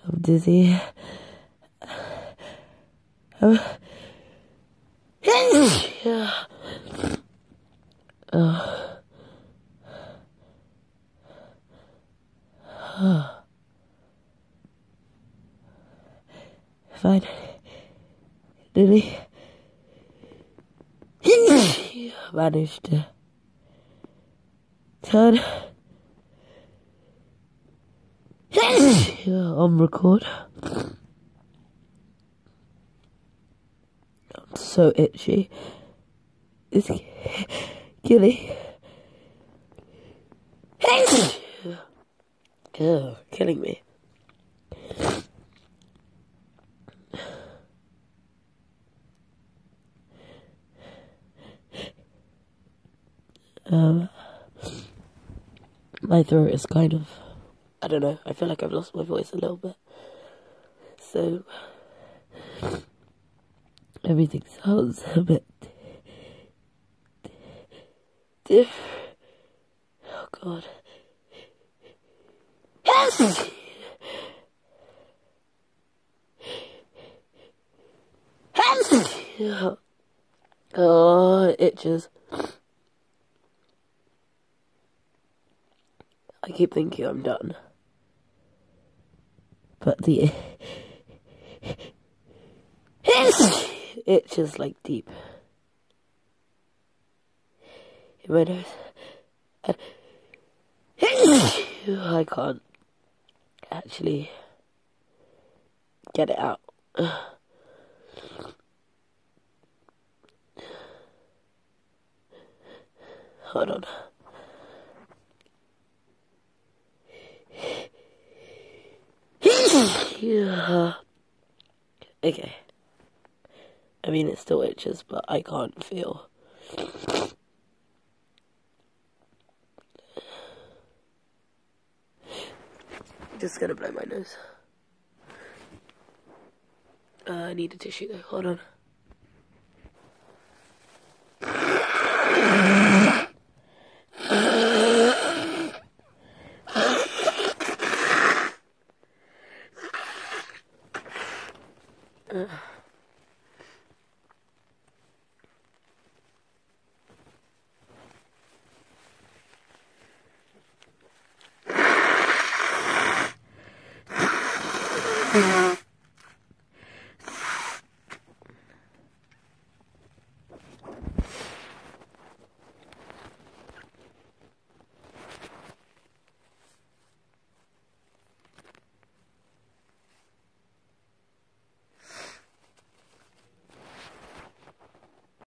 I'm dizzy. Finally managed to turn on record. I'm so itchy. It's killing me. My throat is kind of, I don't know, I feel like I've lost my voice a little bit. So, everything sounds a bit different. Oh God. Oh, it itches. I keep thinking I'm done. But the itch is like deep in my nose. I can't actually get it out. Hold on. Okay. I mean, it still itches, but I can't feel. Just gonna blow my nose. I need a tissue though. Hold on.